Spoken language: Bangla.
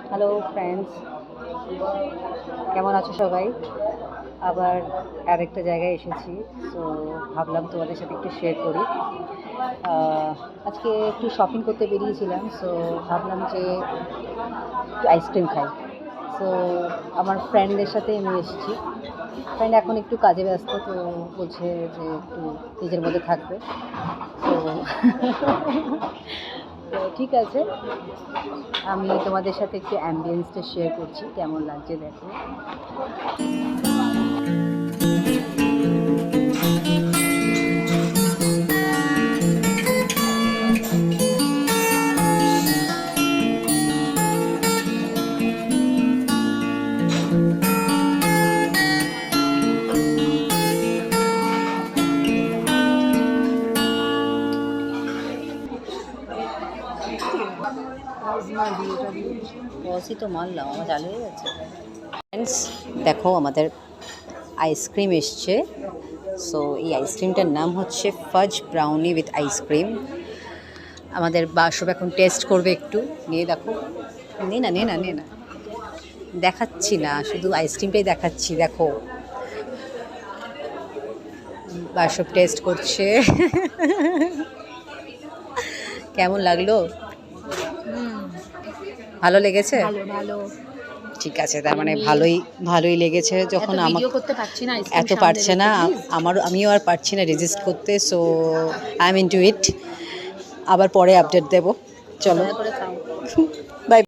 হ্যালো ফ্রেন্ডস, কেমন আছো সবাই? আবার আরেকটা জায়গায় এসেছি। সো ভাবলাম তোমাদের সাথে একটু শেয়ার করি। আজকে একটু শপিং করতে বেরিয়েছিলাম। সো ভাবলাম যে একটু আইসক্রিম খাই। সো আমার ফ্রেন্ডদের সাথে আমি এসেছি। ফ্রেন্ড এখন একটু কাজে ব্যস্ত, তো বলছে যে একটু নিজের মধ্যে থাকবে। তো তো ঠিক আছে, আমি তোমাদের সাথে একটু অ্যাম্বিয়েন্সটা শেয়ার করছি, কেমন লাগছে দেখো। বসই তো মারলাম, আমার চালু হয়ে যাচ্ছে। ফ্রেন্ডস, দেখো আমাদের আইসক্রিম এসছে। সো এই আইসক্রিমটার নাম হচ্ছে ফাজ ব্রাউনি উইথ আইসক্রিম। আমাদের বাসব এখন টেস্ট করবে, একটু নিয়ে দেখো। নে না নে না নে না, দেখাচ্ছি না, শুধু আইসক্রিমটাই দেখাচ্ছি। দেখো বাসব টেস্ট করছে। কেমন লাগলো? ভালো লেগেছে? ভালো ভালো। ঠিক আছে, তার মানে ভালোই লেগেছে। যখন আমার করতে পারছি না, এত পারছে না, আমিও আর পারছি না রেজিস্ট করতে। সো আই এম ইনটু ইট। আবার পরে আপডেট দেব, চলো। করে খাও।